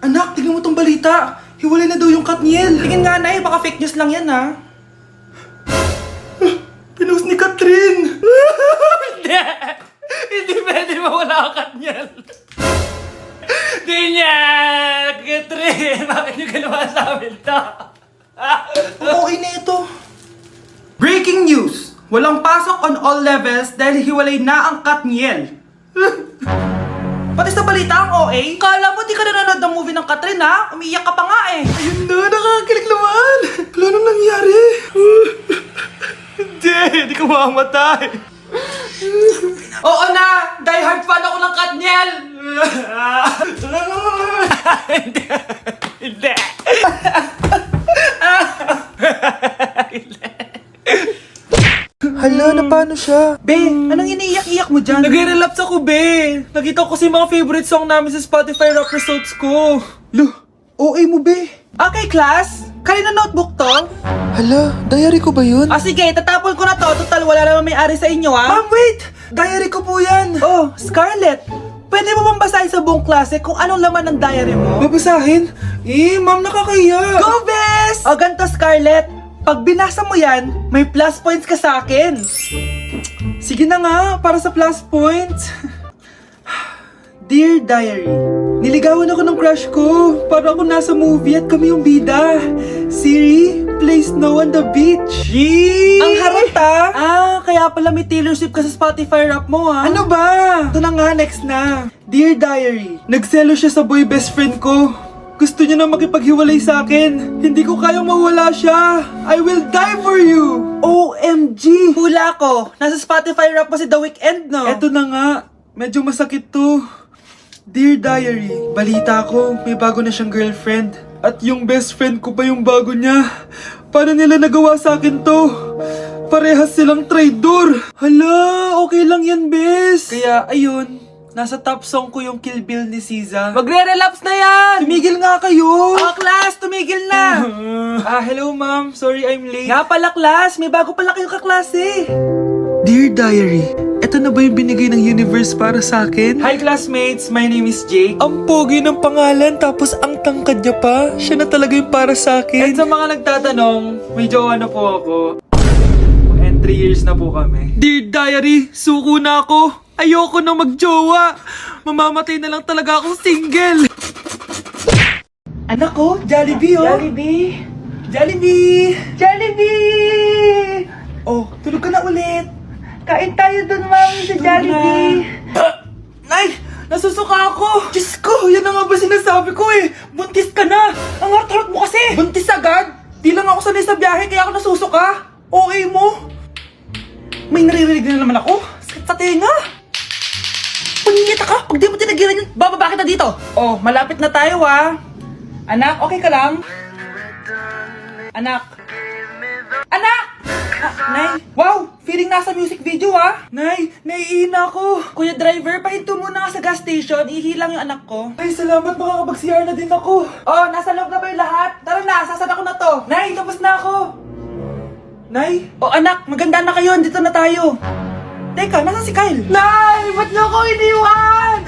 Anak, tingnan mo tong balita. Hiwalay na daw yung Katniel. Tingin nga, Nay. Baka fake news lang yan, ha? Pinost ni Catherine. Hindi! Hindi pwede mawala ang Katniel. Di niya! Catherine! Bakit niyo ginawa sa amin to? Okay na ito. Breaking news! Walang pasok on all levels dahil hiwalay na ang Katniel. Pati sa balita ang OA, kala mo di ka nanonood ng movie ng Catherine ha? Umiiyak ka pa nga eh. Ayun na, nakakakilig naman. Wala nang nangyari. Hindi ka mamamatay. Oo na, die hard fan ako ng Katniel. Hindi! Hindi! Hala, na paano siya? Be, anong iniiyak-iyak mo dyan? Nag-relapse ako, be. Nakita ko kasi mga favorite song namin sa Spotify rap results ko. Lo, OA mo, be. Okay, class. Kanina notebook to? Hala, diary ko ba yun? Ah, sige, tatapon ko na to. Total, wala naman may-ari sa inyo, ha? Ma'am, wait! Diary ko po yan. Oh, Scarlett. Pwede mo bang basahin sa buong klase kung anong laman ng diary mo? Babasahin? Ma'am, nakakahiya. Go, bes! O, ganito, Scarlett. Pag binasa mo yan, may plus points ka sa akin. Sige na nga, para sa plus points. Dear Diary, niligawan ako ng crush ko. Para ako nasa movie at kami yung bida. Siri plays Snow on the Beach. Yee! Ang harot ah! Ah, kaya pala may Taylor Swift ka sa Spotify rap mo ah. Ano ba? Ito na nga, next na. Dear Diary, nagselo siya sa boy best friend ko. Gusto niya na makipaghiwalay sa akin. Hindi ko kayang mawala siya. I will die for you. OMG! Hula ko. Nasa Spotify rap mo si The Weeknd, no? Eto na nga. Medyo masakit to. Dear Diary, balita ko, may bago na siyang girlfriend. At yung best friend ko pa yung bago niya. Paano nila nagawa sa akin to? Parehas silang traitor. Hala, okay lang yan, bes. Kaya, ayun. Nasa top song ko yung Kill Bill ni SZA. Magre-relapse na yan! Tumigil nga kayo! Oh, class! Tumigil na! Hello ma'am. Sorry I'm late. Nga pala, class! May bago pala kayong kaklase. Dear Diary, eto na ba yung binigay ng universe para sa akin? Hi classmates! My name is Jake. Ang pogi ng pangalan tapos ang tangkad niya pa. Siya na talaga yung para sa akin. At sa mga nagtatanong, may jowa na po ako. And 3 years na po kami. Dear Diary, suko na ako. Ayoko na magjowa. Mamamatay na lang talaga akong single. Anak ko, Jollibee oh. Jollibee. Jollibee. Jollibee. Oh, tulog ka na ulit. Kain tayo dun, mami, sa Jollibee. Nay, nasusuka ako. Diyos ko, yan na nga ba sinasabi ko eh. Buntis ka na. Ang harot-harot mo kasi. Buntis agad? Di lang ako sanay sa biyahe kaya ako nasusuka. Okay mo? May naririnig na naman ako. Sakit sa tenga. Punyeta ka! Pag di mo tinagilan yun, bababa kita dito! Oh, malapit na tayo ah! Anak, okay ka lang? Anak! Anak! Nay! Wow! Feeling nasa music video ah! Nay! Naiihina ako! Kuya driver, pahinto muna ka sa gas station, ihilang yung anak ko. Ay, salamat, makakapag-CR na din ako! Oh, nasa loob na ba yung lahat? Tara na, sasad ako na to! Nay, tapos na ako! Nay! Oh anak, maganda na kayo, dito na tayo! Teka, nasa si Kyle? Nay! Ba't niyo ako iniwan?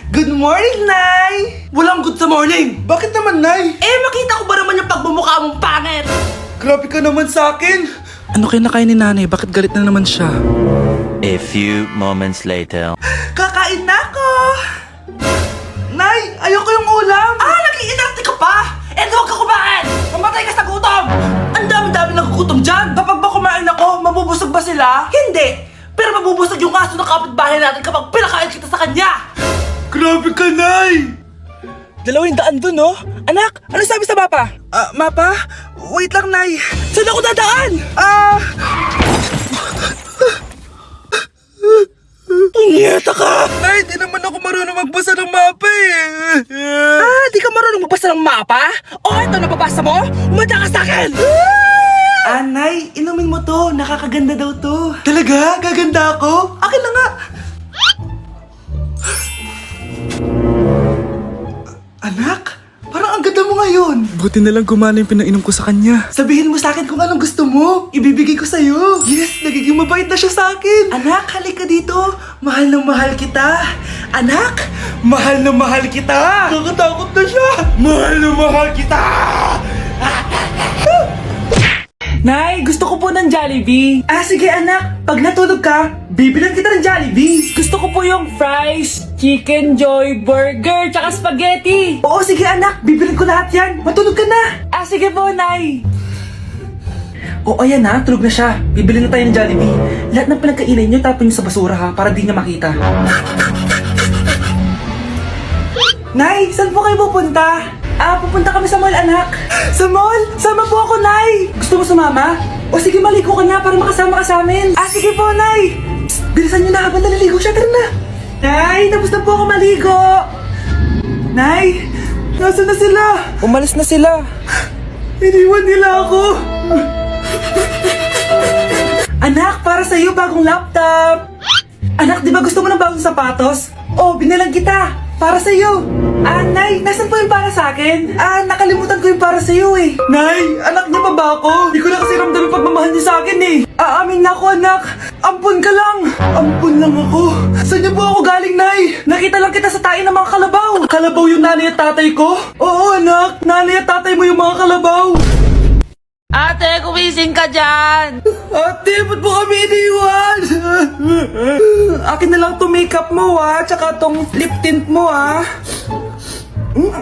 Good morning, Nay! Walang good sa morning! Bakit naman, Nay? Makita ko ba naman yung pagbumukha mong pangit? Grabe ka naman sa akin! Ano kinakain ni Nanay? Bakit galit na naman siya? A few moments later. Kakain na ako! Nay! Ayoko yung ulam! Nag-iinarte ka pa! Huwag ka kumain! Mamatay ka sa gutom! Ang dami-dami nagugutom dyan! Kapag ba kumain ako, mabubusog ba sila? Hindi! Pero mabubusog yung aso ng kapitbahay natin kapag pinakain kita sa kanya! Grabe ka, Nay! 200 dun, no? Anak, ano sabi sa mapa? Mapa? Wait lang, Nay. Saan ako dadaan? Punyeta ka! Nay, di naman ako marunong magbasa ng mapa eh. Di ka marunong magbasa ng mapa? Ito nababasa mo? Umanda ka sa akin! Nay, inumin mo to. Nakakaganda daw to. Talaga? Gaganda ako? Akin lang nga. Anak, parang ang ganda mo ngayon. Buti Buti na lang gumana yung pinainom ko sa kanya. Sabihin mo sa akin kung anong gusto mo. Ibibigay ko sa'yo. Yes, nagiging mabait na siya sa akin. Anak, halika dito. Mahal na mahal kita. Anak, mahal na mahal kita. Nakakatakot na siya. Mahal na mahal kita. Nay, gusto ko po ng Jollibee. Ah, sige anak. Pag natulog ka, bibilan kita ng Jollibee. Gusto ko po yung fries, chicken joy, burger, tsaka spaghetti. Oo, sige anak. Bibilan ko lahat yan. Matulog ka na. Ah, sige po, Nay. Oo, ayan na. Tulog na siya. Bibilan na tayo ng Jollibee. Lahat ng pinagkainan niyo, tapon niyo sa basura ha, para di niya makita. Nay, saan po kayo pupunta? Ah, pupunta kami sa mall, anak. Sa mall? Sama po ako, Nay. Gusto mo sumama? O sige, maligo ka na para makasama ka sa amin. Ah, sige po, Nay. Psst, bilisan niyo na habang naliligo siya. Tara na. Nay, tapos na po ako maligo. Nay, nasaan na sila? Umalis na sila. Iniwan nila ako. Anak, para sa'yo bagong laptop. Anak, di ba gusto mo ng bagong sapatos? Oh, binalang kita. Para sa'yo. Ah, Nay, nasan po yung para sa akin? Ah, nakalimutan ko yung para sa'yo eh. Nay, anak niya pa ba ako? Hindi ko na kasi ramdam yung pagmamahal niya sa akin eh. Aamin na ako, anak. Ampun ka lang. Ampun lang ako. Saan niyo po ako galing, Nay? Nakita lang kita sa tae ng mga kalabaw. Kalabaw yung nanay at tatay ko? Oo, anak. Nanay at tatay mo yung mga kalabaw. Ate, kumising ka dyan! Ate, ba't mo kami iniwan? Akin na lang itong makeup mo tsaka itong lip tint mo ang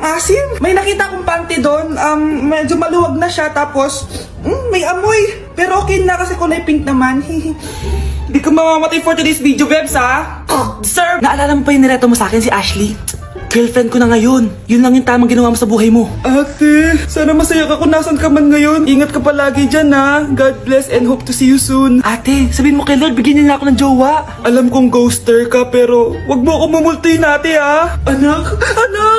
asim. May nakita akong panty doon, medyo maluwag na siya tapos may amoy. Pero okay na kasi kulay pink naman. Hindi ka mamamatay for today's video, Bebs Sir! Naalala mo pa yung nireto mo sa akin si Ashley? Girlfriend ko na ngayon. Yun lang yung tamang ginawa mo sa buhay mo. Ate, sana masaya ka kung nasan ka man ngayon. Ingat ka palagi dyan God bless and hope to see you soon. Ate, sabihin mo kay Lord, bigyan niya ako ng jowa. Alam kong ghoster ka pero wag mo ako mamultuin ate Anak,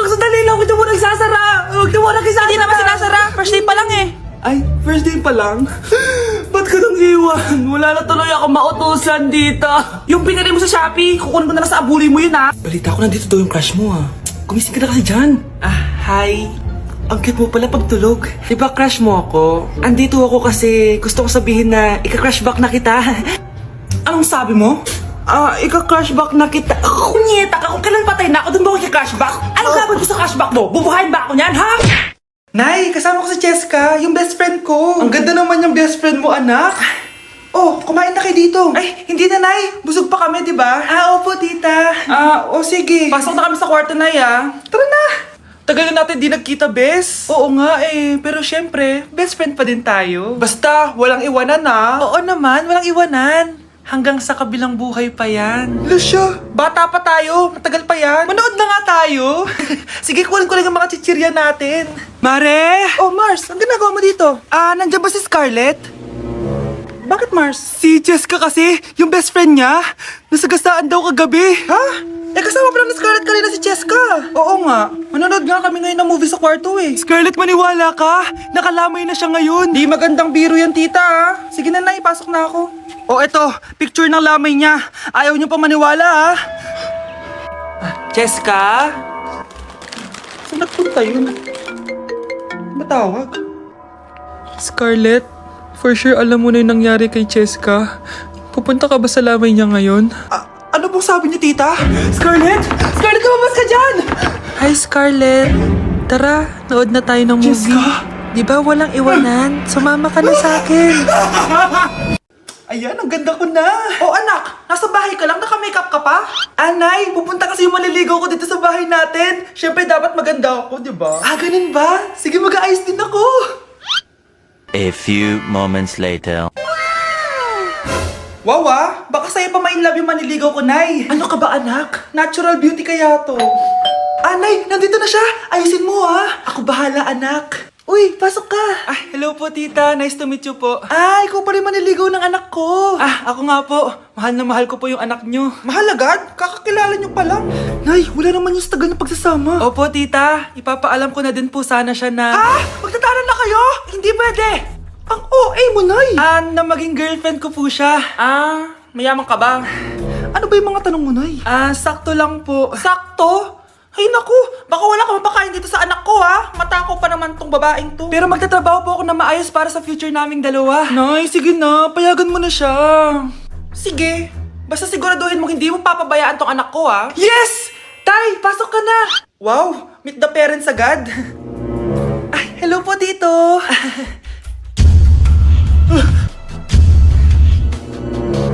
sandali lang. Huwag mo nagsasara. Huwag mo nagsasara. Hindi naman sinasara. First day pa lang eh. Ay, first day pa lang? Ba't ka nang iwan? Wala na tuloy ako mautusan dito. Yung pinili mo sa Shopee, kukunin ko na lang sa abuli mo yun Balita ko nandito daw yung crush mo Gumising ka na kasi dyan. Hi. Ang cute mo pala pagtulog. Di ba crush mo ako? Andito ako kasi gusto ko sabihin na ika-crush back na kita. Anong sabi mo? Ika-crush back na kita. Kunyeta ka, kung kailan patay na ako, doon ba ako ika-crush back? Anong gagawin ko sa crush back mo? Bubuhayin ba ako niyan, ha? Nay, kasama ko si Cheska, yung best friend ko. Ang ganda naman yung best friend mo, anak. Oh, kumain na kayo dito. Ay, hindi na, Nay. Busog pa kami, di ba? Opo, tita. Sige. Pasok na kami sa kwarto, Nay, Tara na. Tagal na natin di nagkita, bes. Oo nga pero syempre, best friend pa din tayo. Basta, walang iwanan Oo naman, walang iwanan. Hanggang sa kabilang buhay pa yan. Lucia, bata pa tayo. Matagal pa yan. Manood na nga tayo. Sige, kunin ko lang ang mga chichirya natin. Mare! Oh, Mars, ang ginagawa mo dito? Nandiyan ba si Scarlett? Bakit, Mars? Si Jessica kasi, yung best friend niya, nasagasaan daw kagabi. Ha? Kasama pa lang ni Scarlett kanina si Jessica. Oo nga. Manonood nga kami ngayon ng movie sa kwarto Scarlett, maniwala ka. Nakalamay na siya ngayon. Di magandang biro yan, tita Sige na, Nay, pasok na ako. Oh, eto, picture ng lamay niya. Ayaw niyo pa maniwala Jessica? Saan nagpunta yun? Matawag? Scarlett, for sure alam mo na yung nangyari kay Jessica. Pupunta ka ba sa lamay niya ngayon? Ano pong sabi niyo, tita? Scarlett! Scarlett, lumabas ka dyan! Hi, Scarlett. Tara, nood na tayo ng movie. Jessica? Di ba walang iwanan? Sumama ka na sa akin. Ayan, ang ganda ko na. Oh, anak, nasa bahay ka lang? Naka-makeup ka pa? Anay, pupunta kasi yung maliligaw ko dito sa bahay natin. Siyempre, dapat maganda ako, di ba? Ganun ba? Sige, mag-aayos din ako. A few moments later. Wow, baka sa'yo pa ma-inlove yung maniligaw ko, Nay. Ano ka ba, anak? Natural beauty kaya to. Nay, nandito na siya. Ayusin mo, Ako bahala, anak. Uy, pasok ka. Hello po, tita. Nice to meet you po. Ikaw pa rin maniligaw ng anak ko. Ako nga po. Mahal na mahal ko po yung anak nyo. Mahal agad? Kakakilala nyo pa lang. Nay, wala naman yung tagal na pagsasama. Opo, tita. Ipapaalam ko na din po sana siya na... Magtatanan na kayo? Hindi pwede. Ang OA mo, Nay. Na maging girlfriend ko po siya. Mayaman ka ba? Ano ba yung mga tanong mo, Nay? Sakto lang po. Sakto? Ay naku, baka wala ka mapakain dito sa anak ko ha. Matakaw pa naman tong babaeng to. Pero magtatrabaho po ako na maayos para sa future naming dalawa. Nay, sige na, payagan mo na siya. Sige, basta siguraduhin mo hindi mo papabayaan tong anak ko ha. Yes! Tay, pasok ka na! Wow, meet the parents agad. Ay, hello po dito.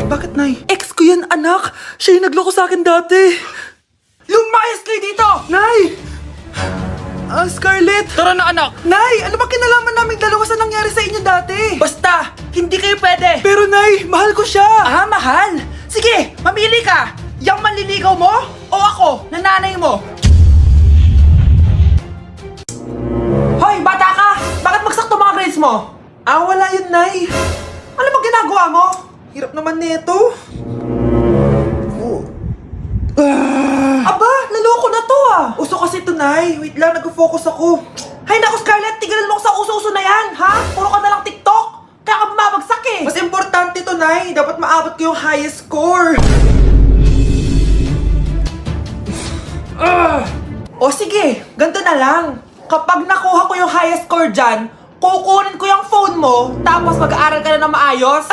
Bakit, Nay? Ex ko yan, anak. Siya yung nagloko sa akin dati. Lumayas kayo dito! Nay! Scarlett! Tara na anak! Nay, ano ba kinalaman namin dalawa sa nangyari sa inyo dati? Basta, hindi kayo pwede! Pero Nay, mahal ko siya! Ah, mahal? Sige, mamili ka! Yang manliligaw mo o ako, nananay mo? Hoy, bata ka! Bakit magsakto mga grades mo? Ah, wala yun, Nay. Ano ba ginagawa mo? Hirap naman nito. Aba, naloko na to ah! Uso kasi to, Nay. Wait lang, nag-focus ako. Hay naku, Scarlett, tigilan mo ko sa uso-uso na yan, ha? Puro ka na lang TikTok. Kaya ka bumabagsak eh. Mas importante to, Nay. Dapat maabot ko yung highest score. O sige, ganito na lang. Kapag nakuha ko yung highest score dyan, kukunin ko yung phone mo, tapos mag-aaral ka na ng maayos.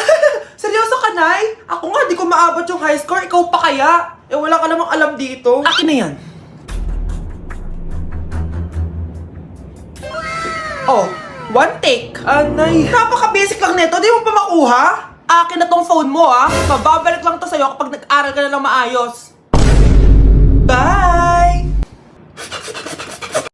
Seryoso ka, Nay? Ako nga, di ko maabot yung high score. Ikaw pa kaya? Eh, wala ka namang alam dito. Akin na yan. Oh, one take. Nay. Napaka-basic lang nito. Di mo pa makuha? Akin na tong phone mo, ah. Mababalik lang to sa'yo kapag nag-aral ka na ng maayos. Bye!